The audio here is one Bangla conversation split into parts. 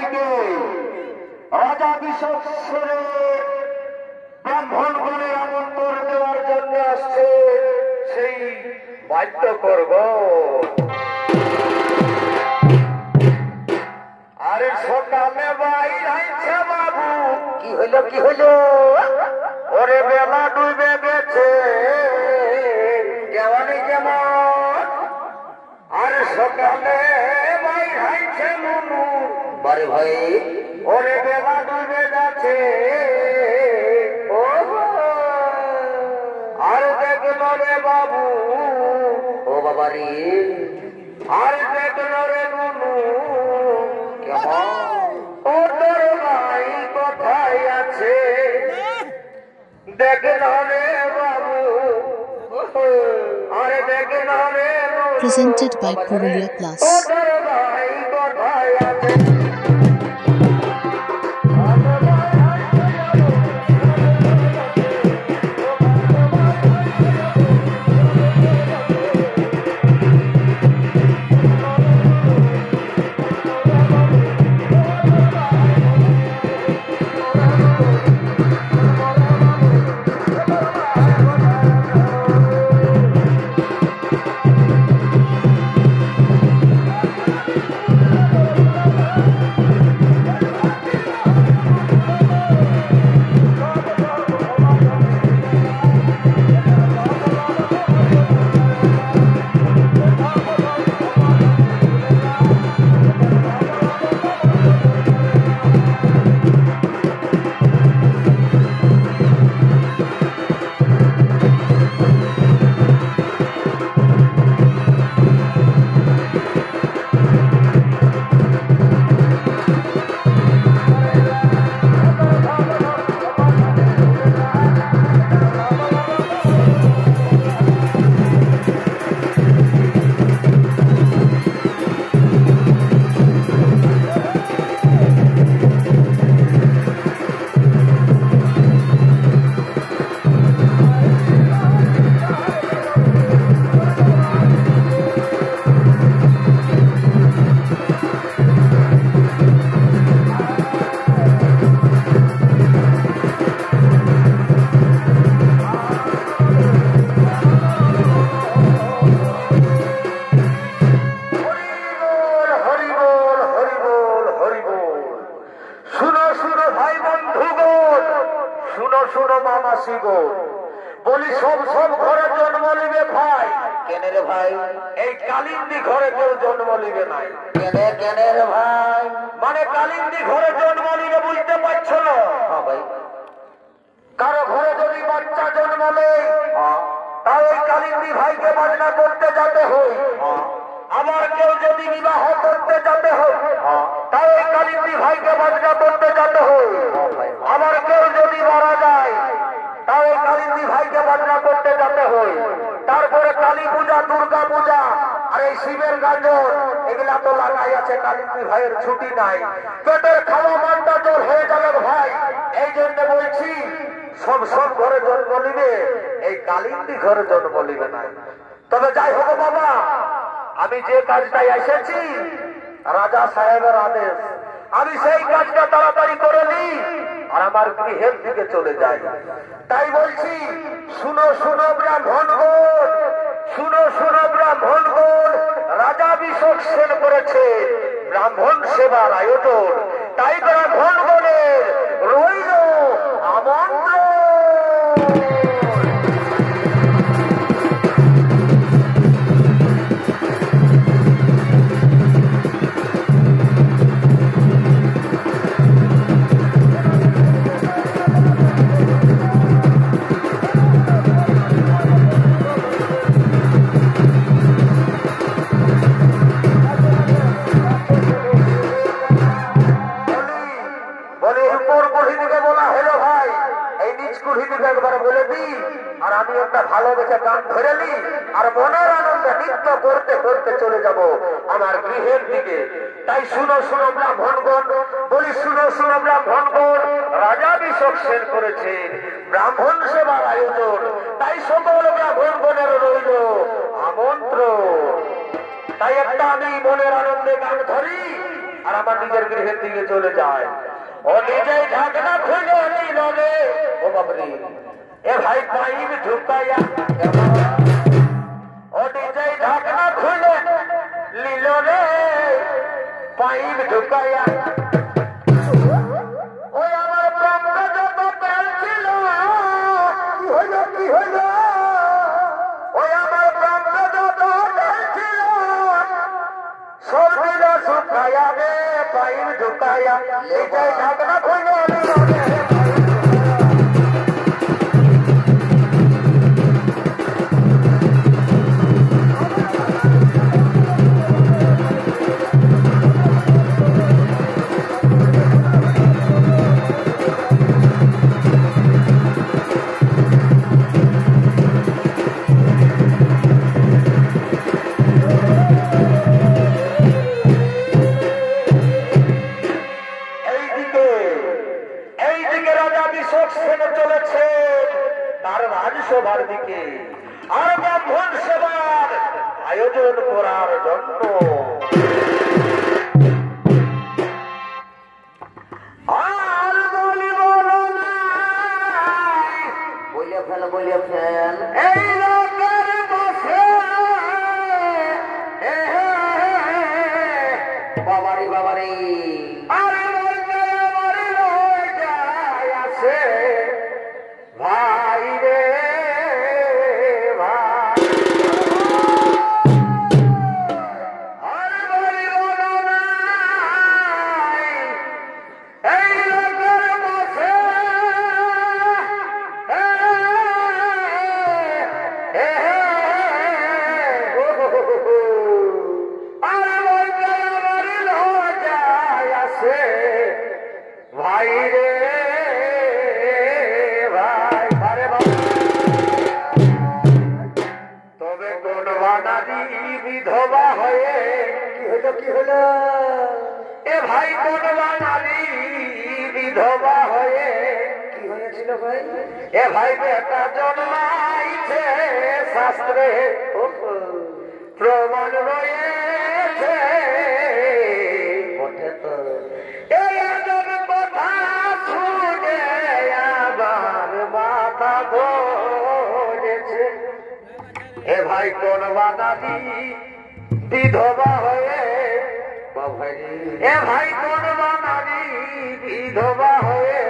দিকে রাজা বিশ্বসেনের ব্রাহ্মণ গণে আমন্ত্রণ দেওয়ার জন্য আসছে, সেই বাধ্য করব। আরে সকালে বাইর আইছে বাবু, কি হইল কি হইল? ওরে বেলা ডুবে গেছে কেমন কেমন। আরে সকালে বাইর আইছে নুনু, বারে ভাই ওরে বেলা ডুবে যাচ্ছে। ও আর দেখল রে বাবু, ও বাবা রে, আর দেখল রে নুনু কেমন। ও তোর ভাই কোথায় আছে দেখল রে বাবু, আরে দেখল রে নুনু। Presented by Purulia Plus. ও তোর ভাই কোথায় আছে। বলি সব সব ঘরে জন্ম নিবে ভাই। কেন রে ভাই? এই কালিন্দি ঘরে কেউ জন্ম নিবে নাই। কেন কেন রে ভাই? মানে কালিন্দি ঘরে জন্ম নিবে বুঝতে পারছো না? হ্যাঁ ভাই। কারো ঘরে যদি বাচ্চা জন্ম নেই, তাই ওই কালিন্দি ভাইকে বাজনা করতে যেতে হয়। আবার কেউ যদি বিবাহ করতে যেতে হয়, তাই ওই কালিন্দি ভাইকে বাজনা করতে যেতে হয়। আবার কেউ যদি মারা যায়, তাই কালিন্দি ভাইকে বাজনা করতে যেতে হয়। তারপরে কালী পূজা, দুর্গা পূজা আর এই শিবের গাজন এগুলা তো লাগাই আছে, কালিন্দি ভাইয়ের ছুটি নাই। পেটের খাওয়া মানটা জোর হয়ে যাবে ভাই। এই জন্য বলছি সব সব ঘরে জন্ম নিবে, এই কালিন্দি ঘরে জন্ম নিবে নাই। তবে যাই হোক বাবা, আমি যে কাজটাই এসেছি রাজা সাহেবের আদেশ, আমি সেই কাজটা তাড়াতাড়ি করে নিই আর আমার গৃহের দিকে চলে যাই। তাই বলছি শুনো শুনো ব্রাহ্মণগণ, শুনো শুনো ব্রাহ্মণগণ, রাজা বিশ্বসেন করেছে ব্রাহ্মণ সেবার আয়োজন। তাই ব্রাহ্মণগণের রইল আমন্ত্রণ। আর আমি একটা ভালো দেখে গান ধরে নি আর মনের আনন্দে নৃত্য করতে করতে চলে যাব আমার গৃহের দিকে। তাই শুনো শুনো ব্রাহ্মণগণ, বলি শুনো শুনো ব্রাহ্মণগণ, রাজা বিশ্বসেন করেছে ব্রাহ্মণ সেবার আয়োজন। তাই সকল ব্রাহ্মণগণের রইল আমন্ত্রণ। তাই একটা আমি মনের আনন্দে গান ধরি, আর আমার নিজের গৃহের দিকে চলে যায়। ও নিজেই ঢাকনা খুলে নিল রে, ও বাবরে এ ভাই পাইপ ঢুকাইয়া, ও নিজেই ঢাকনা খুলে নিল রে পাইপ ঢুকাইয়া। ওই আমার প্রাণটা যত তেল ছিল, কি হইল কি হইল, ওই আমার প্রাণটা যত তেল ছিল সব দিল শুকাইয়া রে পাইপ ঢুকাইয়া। নিজেই ঢাকনা খুলে নিল রে। রাজসভার দিকে আর ব্রাহ্মণ সেবার আয়োজন করার জন্য আর বলিব না, বলিয়া ফেল এই লোকের বসে বাবারি বাবারি আরে বলতে বাড়ি যায় আছে ভাই রে ভাই। আর বলিব না এই লোকের বসে আর বলতে বাড়ি যায় আছে ভাই রে ভাই। আরে বাবা তবে কোন বানাদি বিধবা হয়ে কি হলো এ ভাই, কোন বানাদি বিধবা হয়ে কি হয়েছিল ভাই, এ ভাই বেটা জন্মাইছে শাস্ত্রে প্রমাণ রয়েছে বটে তো। এই আদর কথা শুনে আবার মাথা ধরেছে, এ ভাই কোন বানাদি বিধবা হয়ে, এ ভাই কোন বানাদি বিধবা হয়ে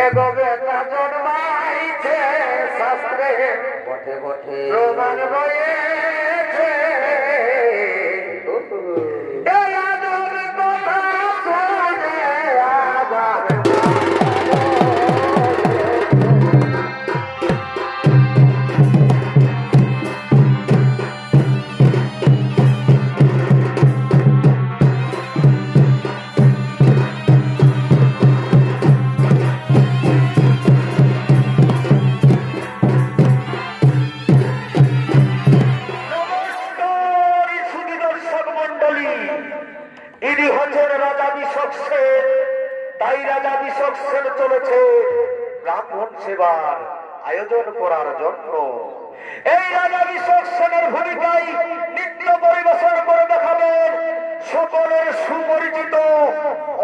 এ গো বেটা জন্মাইছে শাস্ত্রে বটে বটে প্রমাণ রয়েছে। এই আদর কথা শুনে আবার চলেছে ব্রাহ্মণ সেবার আয়োজন করার জন্য। এই রাজা বিশ্বক সেনের ভূমিকায় নৃত্য পরিবেশন করে দেখাবেন সকলের সুপরিচিত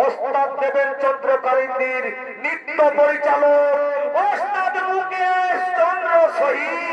ওস্তাদ দেবেন চন্দ্র কালিন্দীর নৃত্য পরিচালক ওস্তাদ মুকেশ চন্দ্র শহীদ।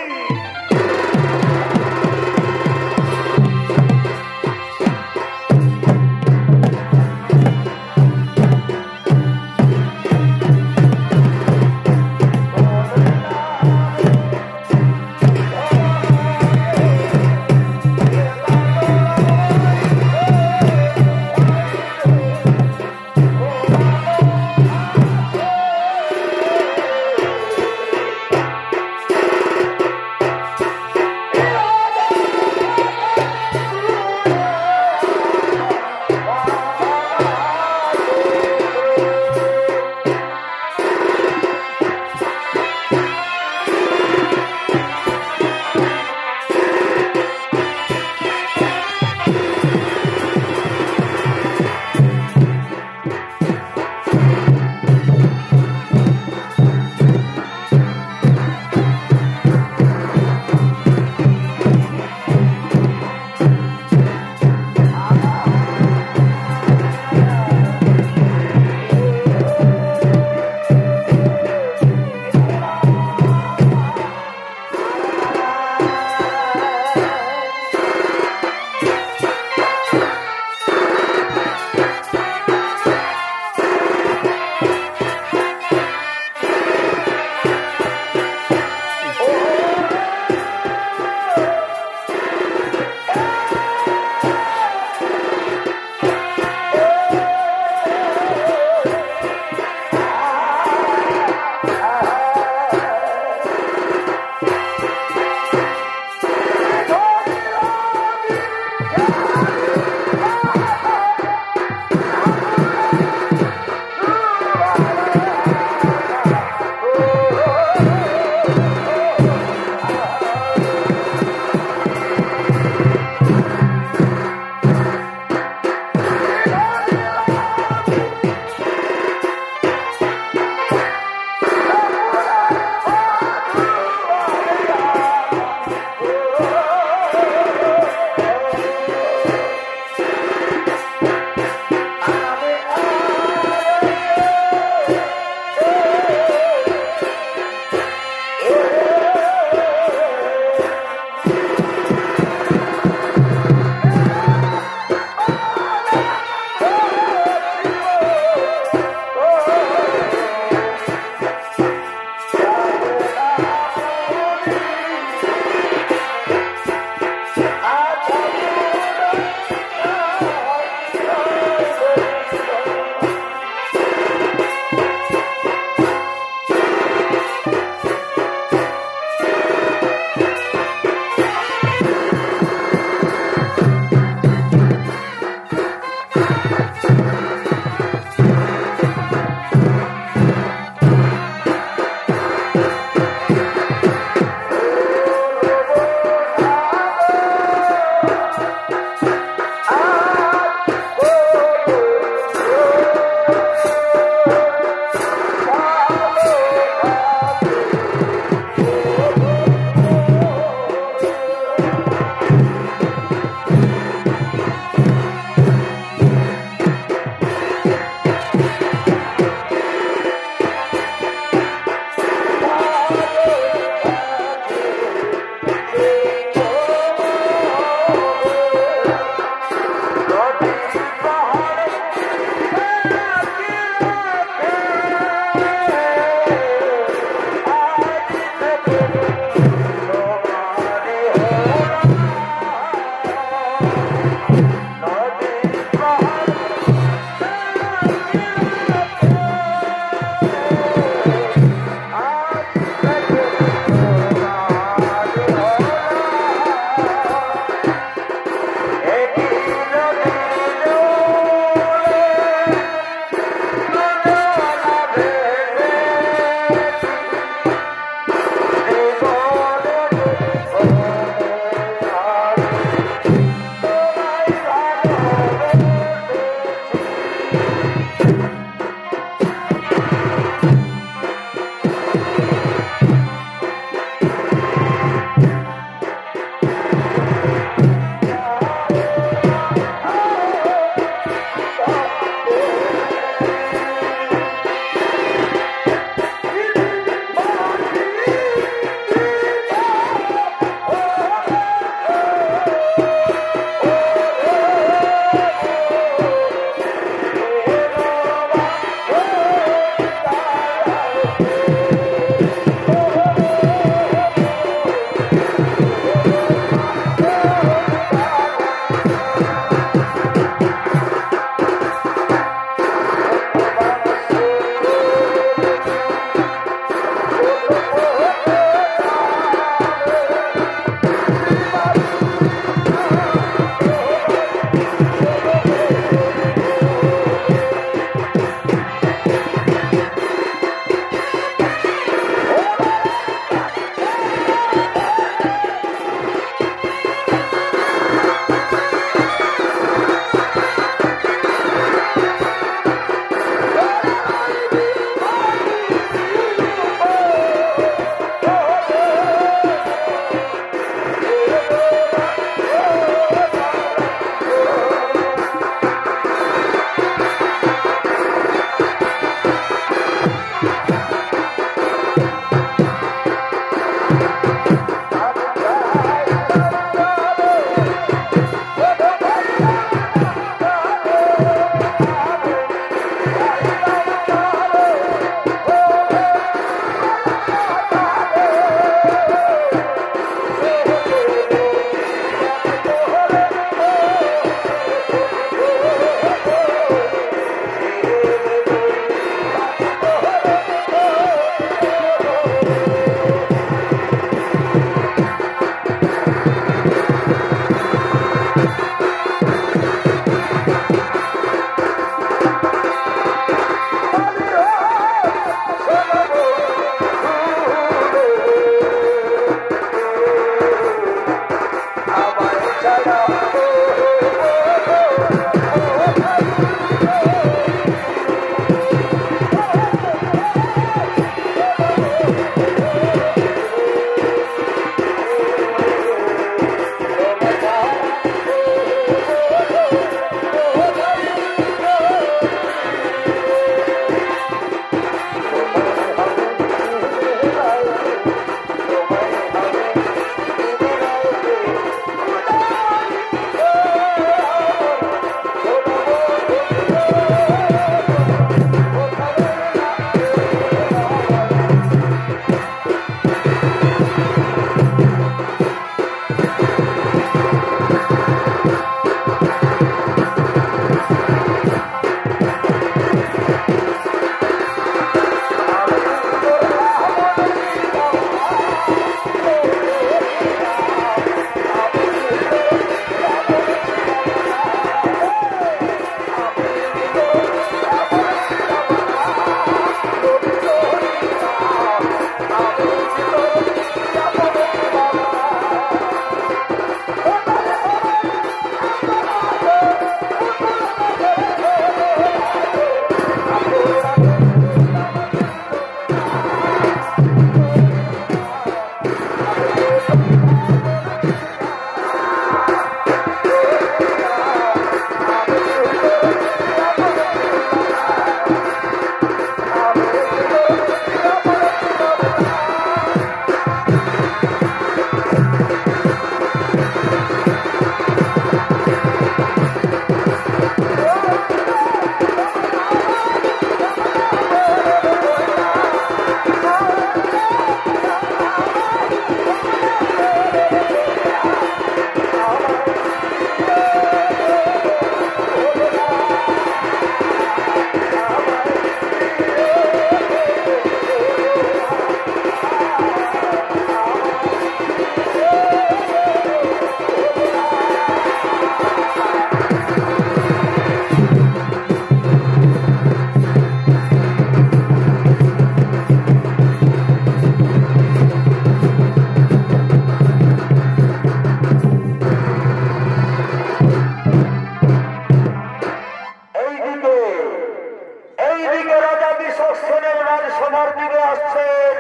এইদিকে রাজা বিশোক সেনের রাজসভার দিকে আসছেন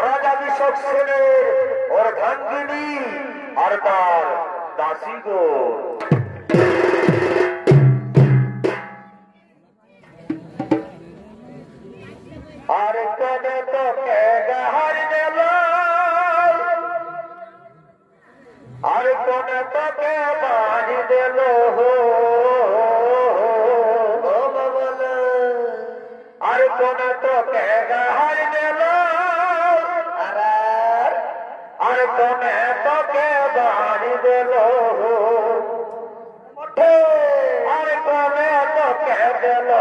রাজা বিশোক সেনের অর্ধাঙ্গিনী আর তার দাসীগো। আর কোনে তোকে গাহার দিল আর কোনে তোকে বাড়ি দিল আর কোনে তোকে গাহার দিল আর কোনে তোকে বাড়ি দিল আর কোনে তোকে দিল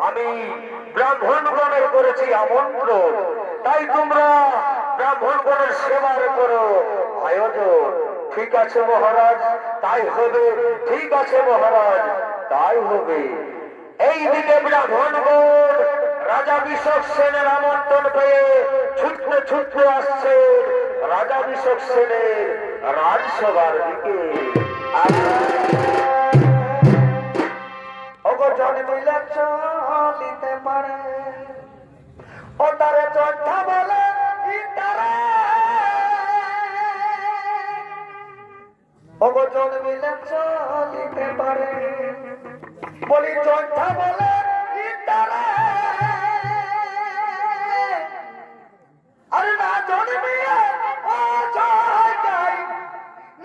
আমি ব্রাহ্মণগণের করেছি আমন্ত্রণ, তাই তোমরা ব্রাহ্মণগণের সেবার করো আয়োজন। ঠিক আছে মহারাজ, তাই হবে। ঠিক আছে মহারাজ, তাই হবে। এইদিকে ব্রাহ্মণগণ রাজা বিশোক সেনের আমন্ত্রণ পেয়ে ছুটতে ছুটতে আসছে রাজা বিশোক সেনের রাজসভার দিকে। জন্মিলে চলিতে পারে ও তারে চর্চা বলে ওগো জন্মিলে চলিতে পারে বলি চর্চা বলে আরে না জন্মিয়ে ও জয়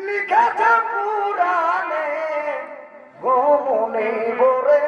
লিখেছে পুরাণে গোমনে বরে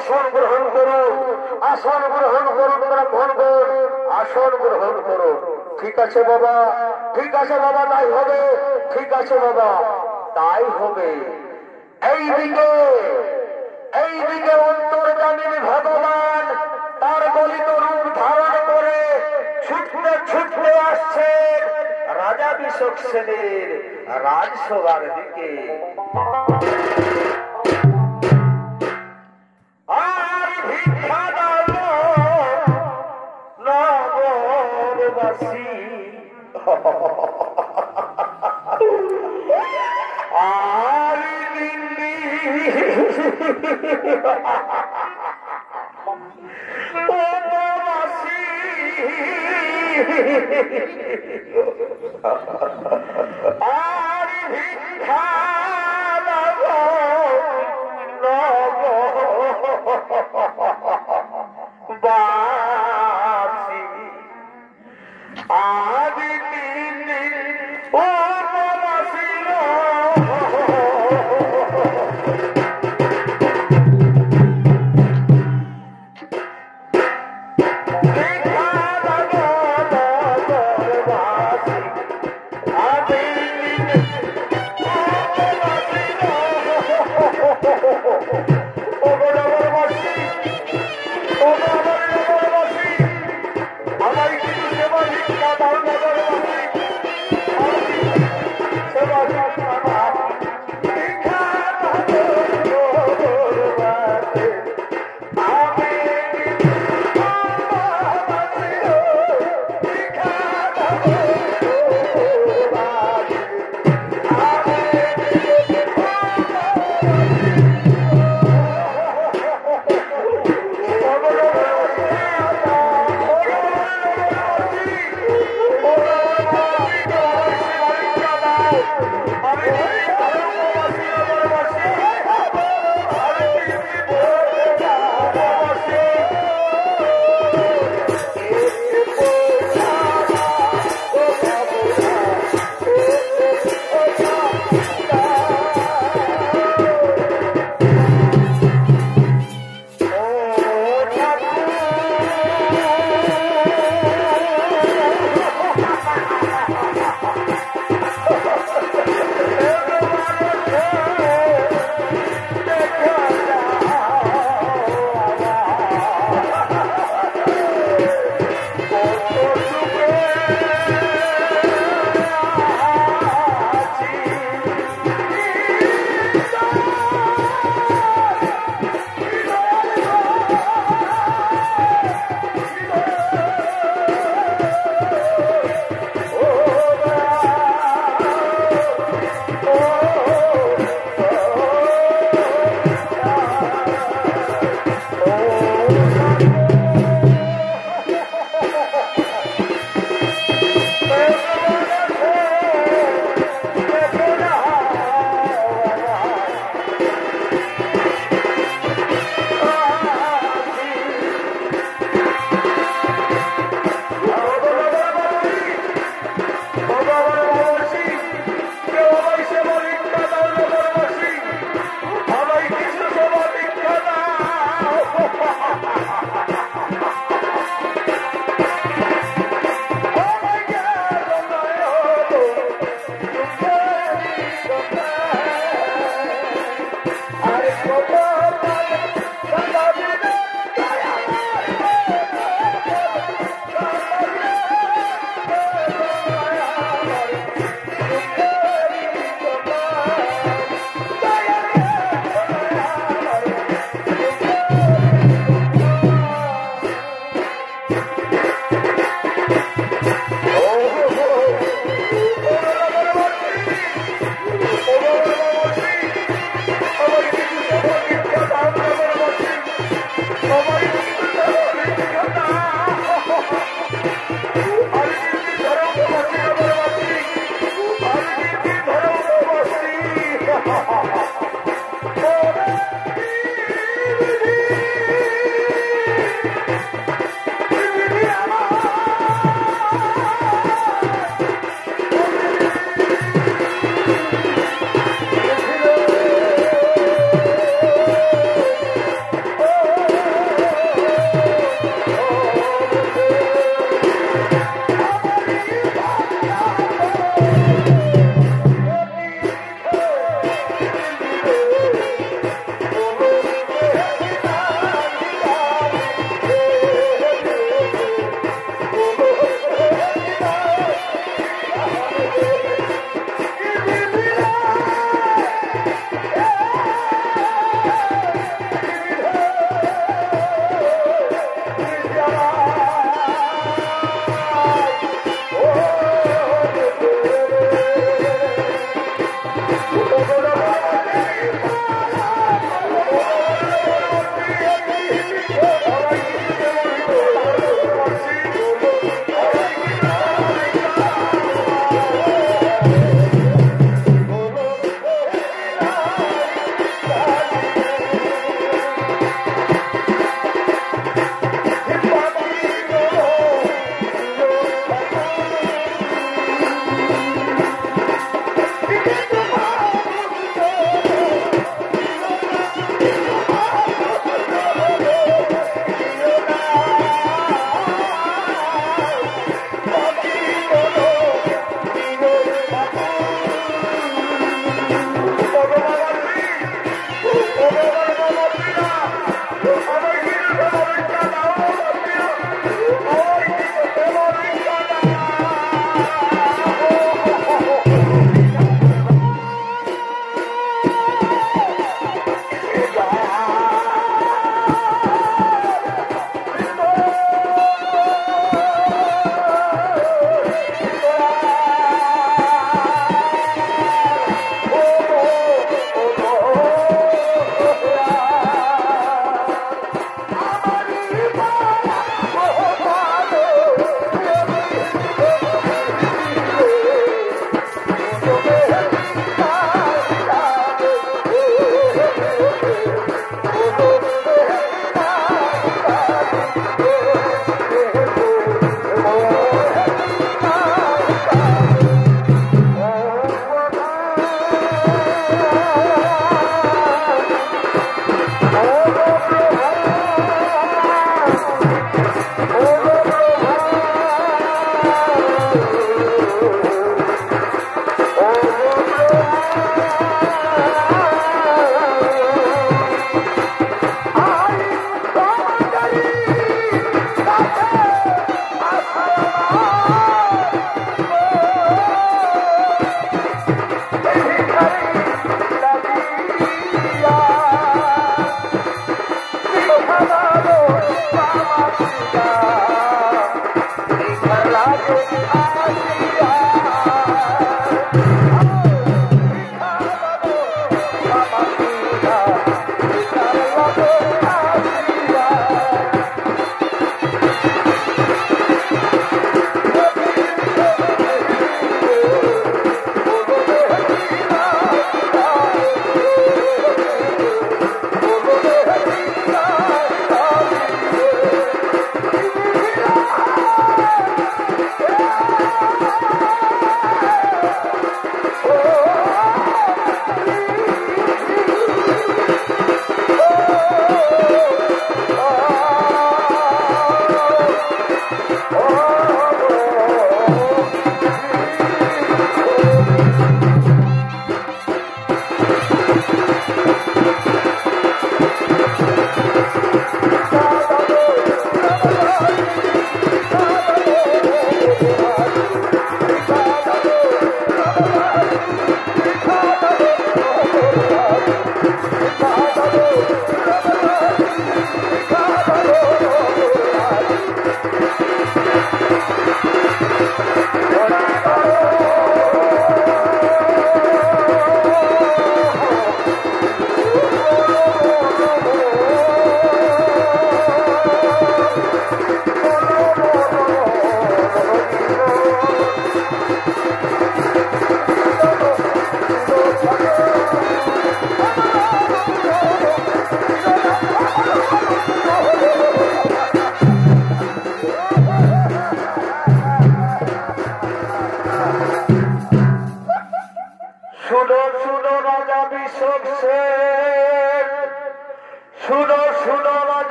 আসন গ্রহণ করুন, আসন গ্রহণ করুন, ব্রাহ্মণগণ আসন গ্রহণ করুন। ঠিক আছে বাবা, ঠিক আছে বাবা, তাই হবে, ঠিক আছে বাবা, তাই হবে। এইদিকে অন্তর্যামী ভগবান তার গলিত রূপ ধারণ করে ছুটতে ছুটতে আসছে রাজা বিশোক সেনের রাজসভার দিকে। আর ভিক্ষা দাও নগরবাসী, আর দিল্লি উপবাসী, আর ভিক্ষা দাও নগরবাসী, আদি দিল্লি উপবাসী।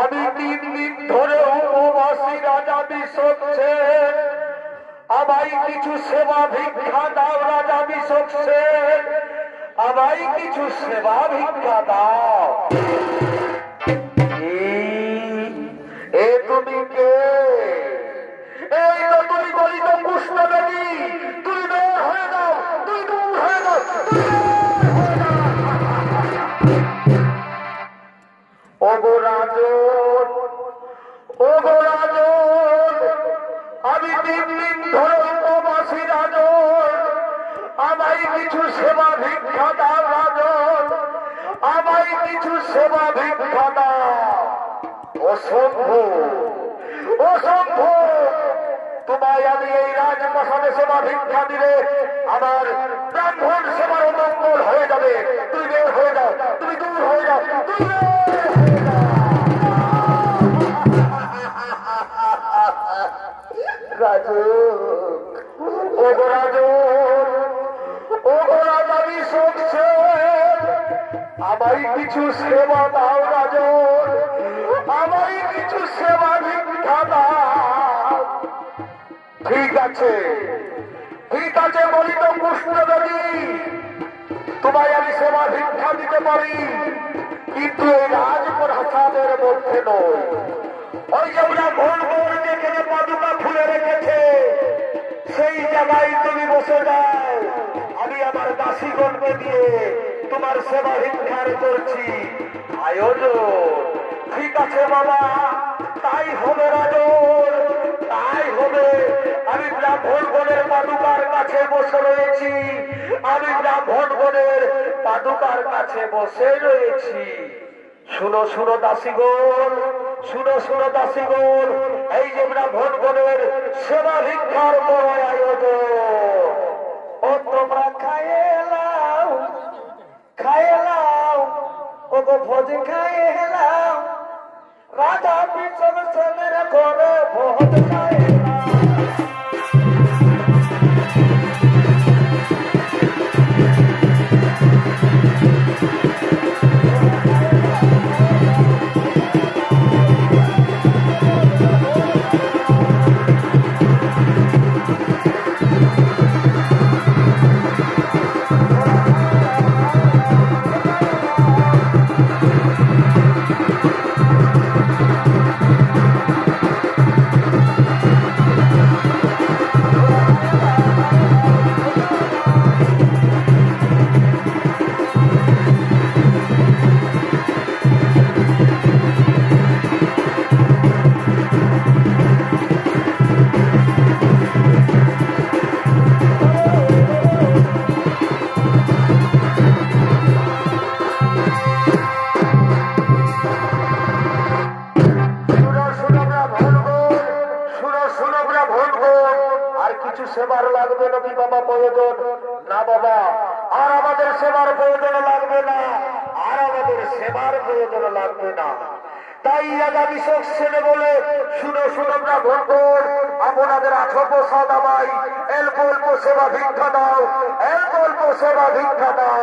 আমি 3 দিন ধরে উপবাসী রাজা বিশোক সেন, আমায় কিছু সেবা ভিক্ষা দাও রাজা বিশোক সেন, আমায় কিছু সেবা ভিক্ষা দাও। এ তুমি কে? এই তো তুমি গলিত কৃষ্ণ দেবী, তুই বের হয়ে যাও, তুই দূর হয়ে যাও। ওগো রাজন, ওগো রাজন, আমি 3 দিন ধরে উপবাসী রাজন, আমায় কিছু সেবা ভিক্ষা দাও রাজন, আমায় কিছু সেবা ভিক্ষা দাও। অসম্ভব, অসম্ভব, তোমায় আমি এই রাজপ্রাসাদে সেবা ভিক্ষা দিলে আমার ব্রাহ্মণ সেবার অমঙ্গল হয়ে যাবে। তুই বের হয়ে যাও, তুমি দূর হয়ে যাও, তুই আমায় কিছু সেবা দাও রাজন, আমায় কিছু সেবা ভিক্ষা দাও। ঠিক আছে, ঠিক আছে, বলি তো কৃষ্ণ দেবী, তোমায় আমি সেবা ভিক্ষা দিতে পারি, কিন্তু এই রাজপ্রাসাদের মধ্যে নয়। ওই যে ওরা ভোর ভোর যেখানে পাদুকা খুলে রেখেছে সেই জায়গায় তুমি বসে যাও, আমি আমার দাসীগণকে দিয়ে তোমার সেবা ভিক্ষার করছি আয়োজন। ঠিক আছে বাবা, তাই হবে রাজন, তাই হবে। আমি ব্রাহ্মণগণের পাদুকার কাছে বসে রয়েছি, আমি ব্রাহ্মণগণের পাদুকার কাছে বসে রয়েছি। শুনো শুনো দাসীগণ, শুনো শুনো দাসীগণ, এই যে ব্রাহ্মণগণের সেবা ভিক্ষার বড় আয়োজন। ও তোমরা খাইয়ে লাও, খাইয়ে লাও, ও গো ভোজ খাইয়ে লাও, রাজা বিশোক সেনের ঘরে ভোজ খাইয়ে লাও। নেবার প্রয়োজন লাগবে না, আর আমাদের সেবার প্রয়োজন লাগবে না। তাই আগামী সেনে বলে শুনে শুনে ব্রাহ্মণ আপনাদের 18 সাদাবাই অল্প অল্প সেবা ভিক্ষা দাও, অল্প অল্প সেবা ভিক্ষা দাও।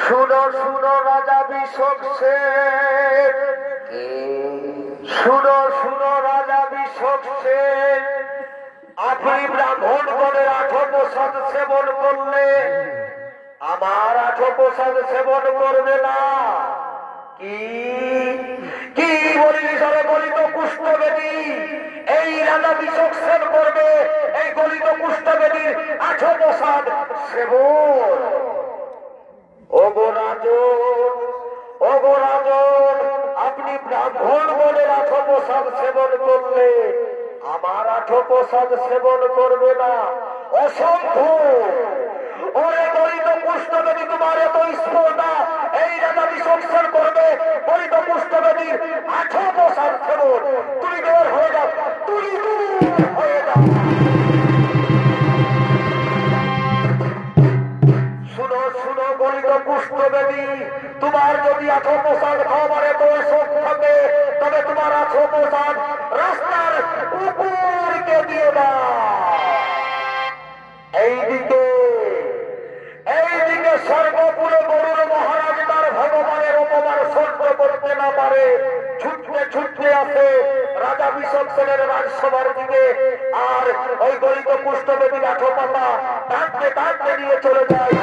শুনো শুনো রাজা বিশোক সেন, আপনি ব্রাহ্মণ গণের 8 প্রসাদ সেবন করলে আমার 8 প্রসাদ সেবন করবে না। কি কি বলি সরে গলিত কুষ্ঠবেদী এই রাজা বিশোক সেন করবে এই গলিত কুষ্ঠবেদীর 8 প্রসাদ সেবন। ওগো রাজন, ওগো রাজন, আপনি ব্রাহ্মণ বলে 8 প্রসাদ সেবন করলে আমার 8 প্রসাদ সেবন করবে না। অসম্ভব। ওরে গলিত কুষ্ঠবেদী, তোমার এত স্পর্ধা এই রাজা বিসর্জন করবে গলিত কুষ্ঠবেদীর 8 প্রসাদ সেবন। তুমি বের হয়ে যাও, তুমি হয়ে যাও। শুনো শুনো গলিত কুষ্ঠবেদী, তোমার যদি 8 প্রসাদ খাবার এত শোক থাকে তবে তোমার 8 প্রসাদ রাস্তার কুকুরকে দিয়ে দাও। এইদিকে এইদিকে সর্বপুরে গরুর মহারাজ তার ভগবানের অপমান সহ্য করতে না পারে ছুটতে ছুটতে আসে রাজা বিশোক সেনের রাজসভার দিকে, আর ওই গলিত কুষ্ঠবেদীর 8 পাতা টানতে টানতে নিয়ে চলে যায়।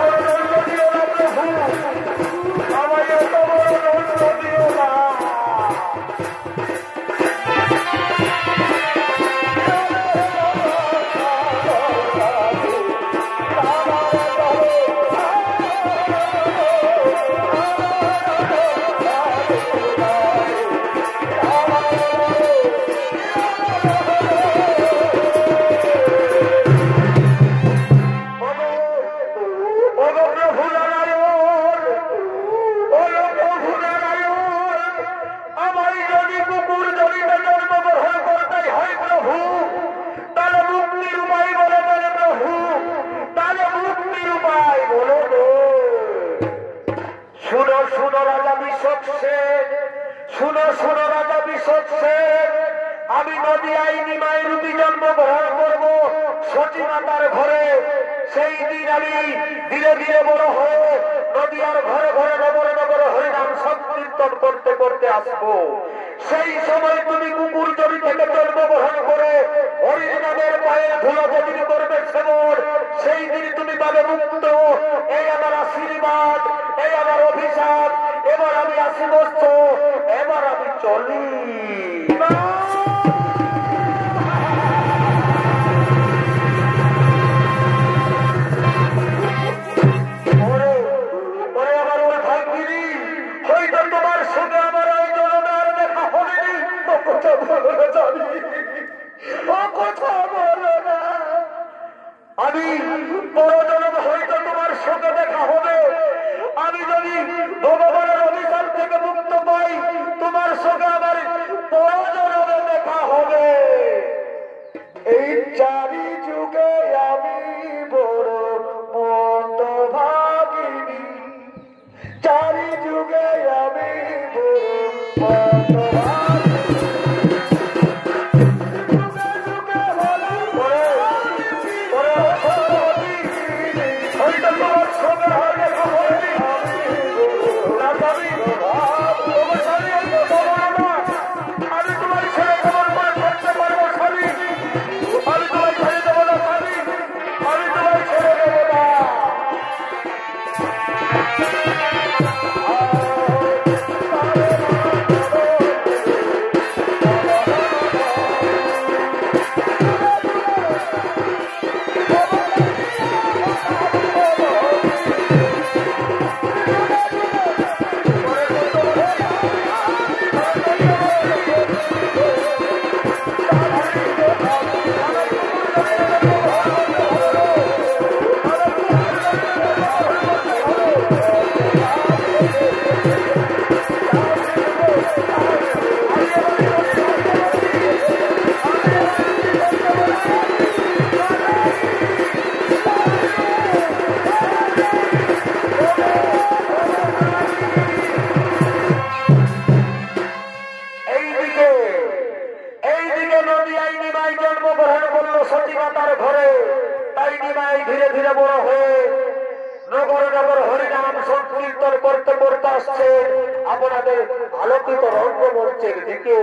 বড় দণ্ড দিও না প্রভু, আমায় এত বড় দণ্ড দিও না। আমি নদিয়ায় নিমাই রূপী জন্মগ্রহণ করব সতী মাতার ঘরে। সেই দিন আমি ধীরে ধীরে বড় হয়ে নদিয়ার ঘরে ঘরে নগরে নগরে হরিনাম সংকীর্তন করতে করতে আসবো। সেই সময় তুমি কুকুর জড়ি থেকে জন্মগ্রহণ করে হরিনামের পায়ের ধুলো যেদিন করবে সেবন, সেই দিন তুমি পাবে মুক্ত। এই আমার আশীর্বাদ, এই আমার অভিশাপ। এবার আমি আসি বসছ, এবার আমি চলি। আমি পরজনম হয়তো তোমার সঙ্গে দেখা হবে। আমি যদি ভগবানের অভিশাপ থেকে মুক্ত পাই, তোমার সঙ্গে আমার পরজনমে দেখা হবে। এই চারি যুগে আমি বড় মন্দ ভাগিনি, চারি যুগে আমি বড় মন্দ আপনাদের আলোকিত রঙ্গমঞ্চের দিকে।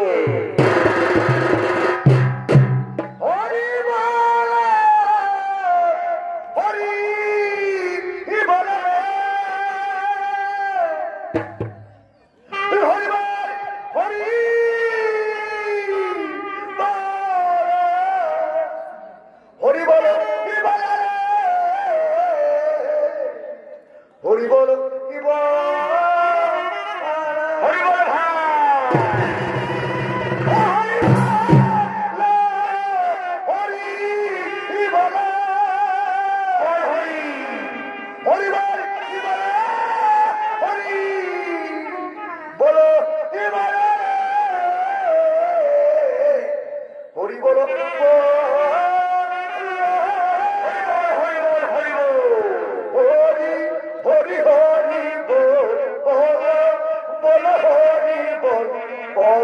Oh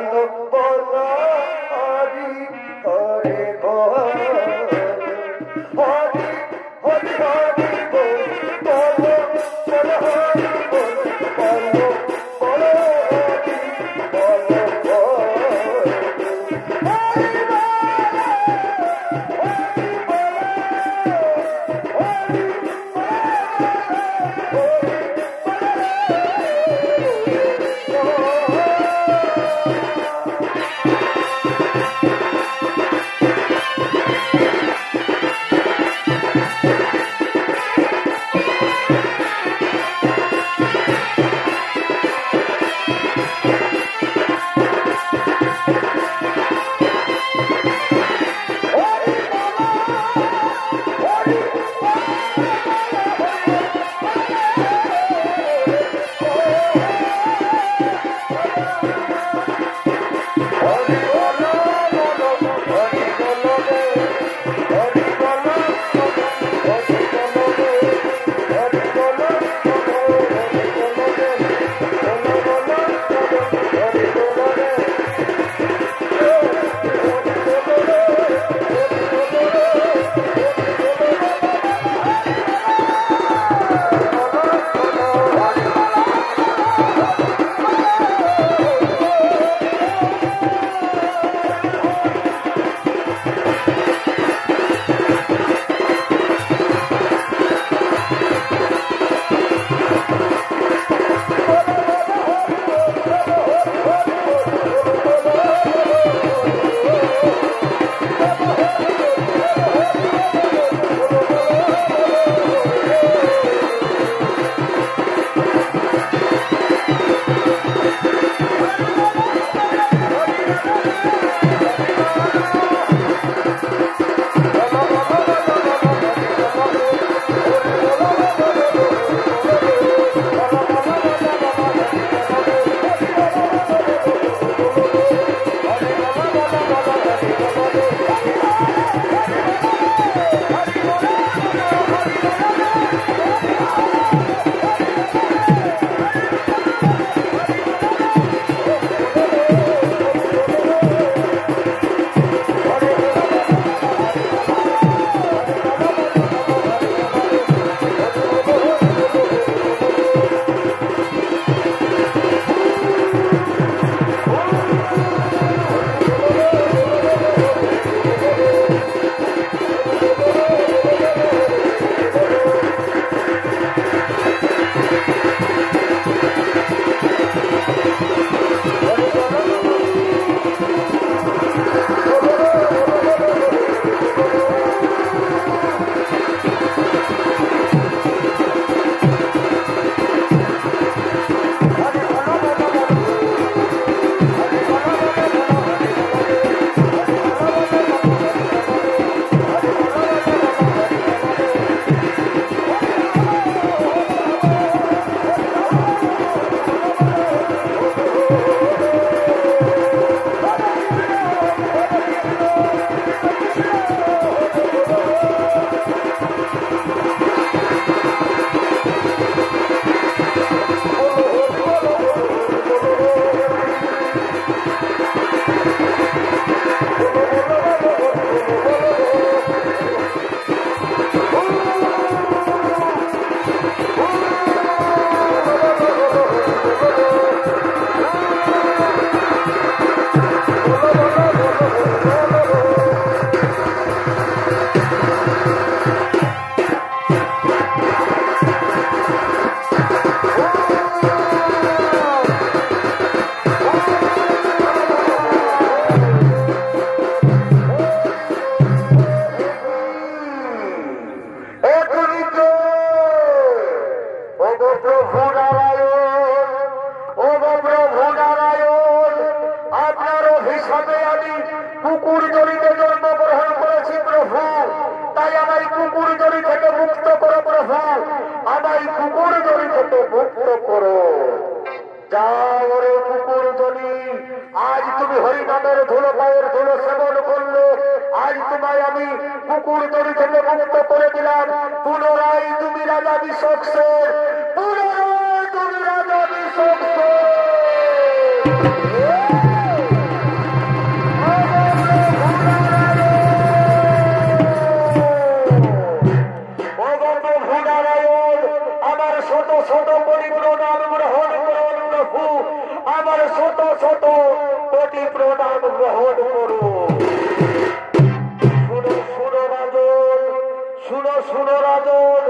শুনো রাজন,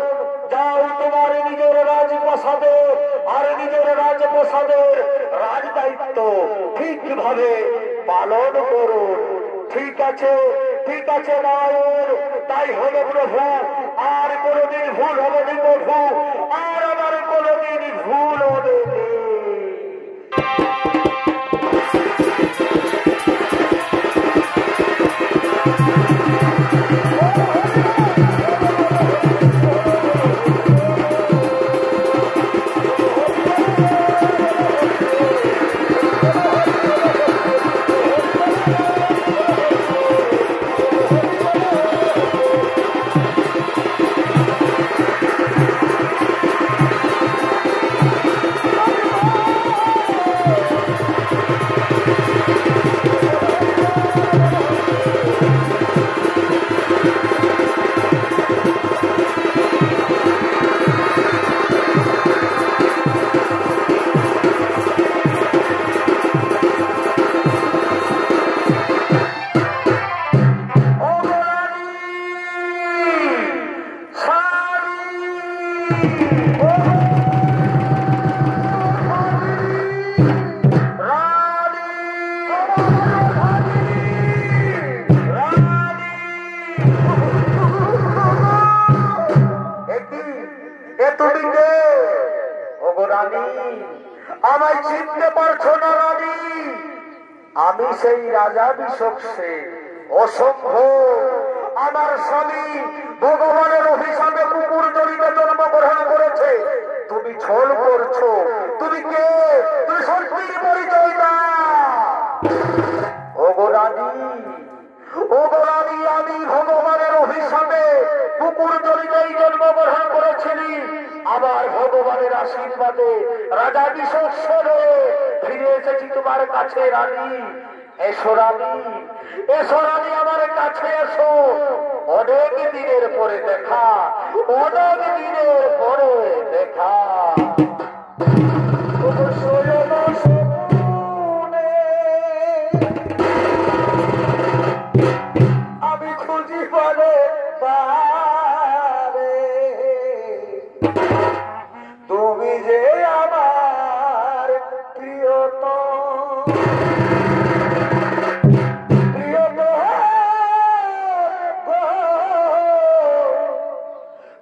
যাও তোমার নিজের রাজপথে আর নিজের রাজপ্রসাদের রাজ দায়িত্ব ঠিকভাবে পালন করুন। ঠিক আছে, ঠিক আছে মায়ের, তাই হবে প্রভু। আর কোনদিন ভুল হবে না প্রভু, আর আমার কোনদিন ভুল হবে না। আমায় চিনতে পারছো না রানী? আমি সেই রাজাভিষেক সেন, অসম্ভব। আমার স্বামী ভগবানের অভিশাপে কুকুর জড়িতে জন্মগ্রহণ করেছে। তুমি ছল করছো। তুমি কে? তুমি সত্যির পরিচয় দাও। ওগো রানী, ওগো রানী, আমি ভগবানের অভিশাপে কুকুর জড়িতেই জন্মগ্রহণ করেছিলি। আবার ভগবানের আশীর্বাদে রাজাভিষেক সেনে ফিরে এসেছি তোমার কাছে রানী। এসো রানী, এসো রানী, আমার কাছে এসো। অনেক দিনের পরে দেখা, অনেক দিনের পরে দেখা। আমি খুঁজি বলে তুমি যে আমার প্রিয়তম,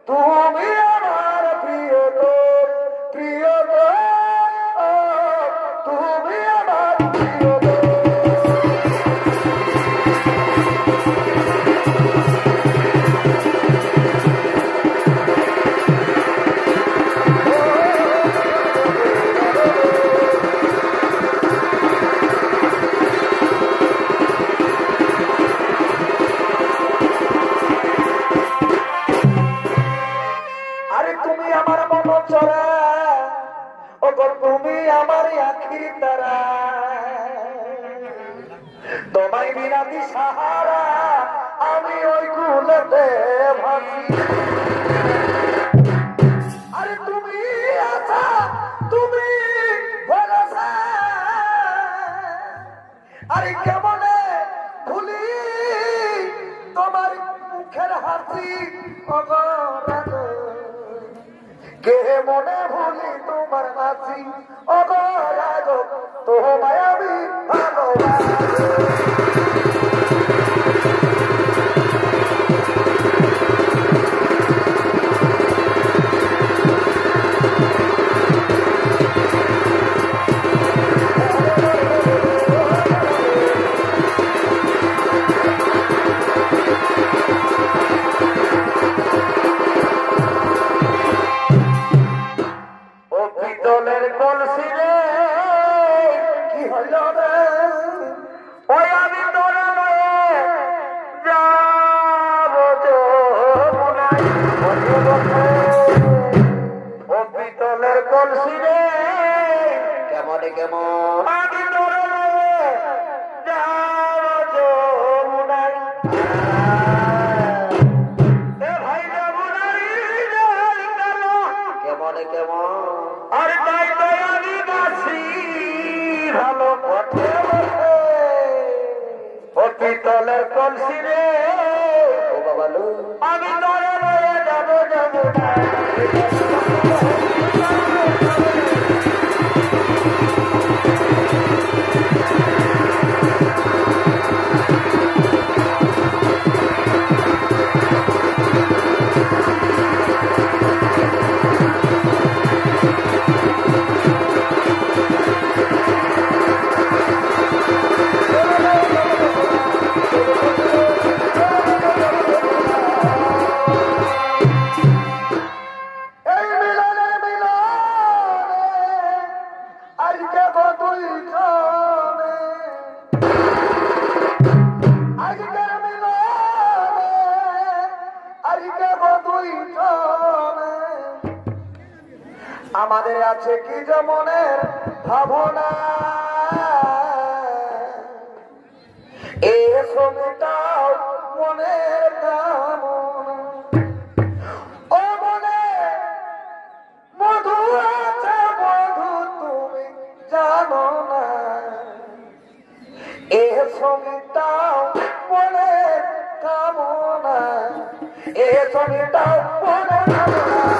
তুমি আমার প্রিয়তম, প্রিয়তম, তুমি আমার প্রিয়তম। তোমায় বিনাতি সাহারা আমি ওই কুলেতে ভাসি। আরে তুমি আছা, তুমি ভরসা। আরে কেমনে ভুলি তোমার মুখের হাসি। কে মনে ভুলি তোমার হাসি। অগরাজ তোমায় আমি ভালোবাসি। পিতলের কলসি রে ও বাবালু আমি নরে নরে যাবো যাবো আমাদের আছে কি যে মনের ভাবনা, এই ছবিটাও মনের কামনা। ও মনে মধু আছে মধু তুমি জানো না, এই ছবিটাও মনের কামনা, এই ছবিটাও মনের কামনা।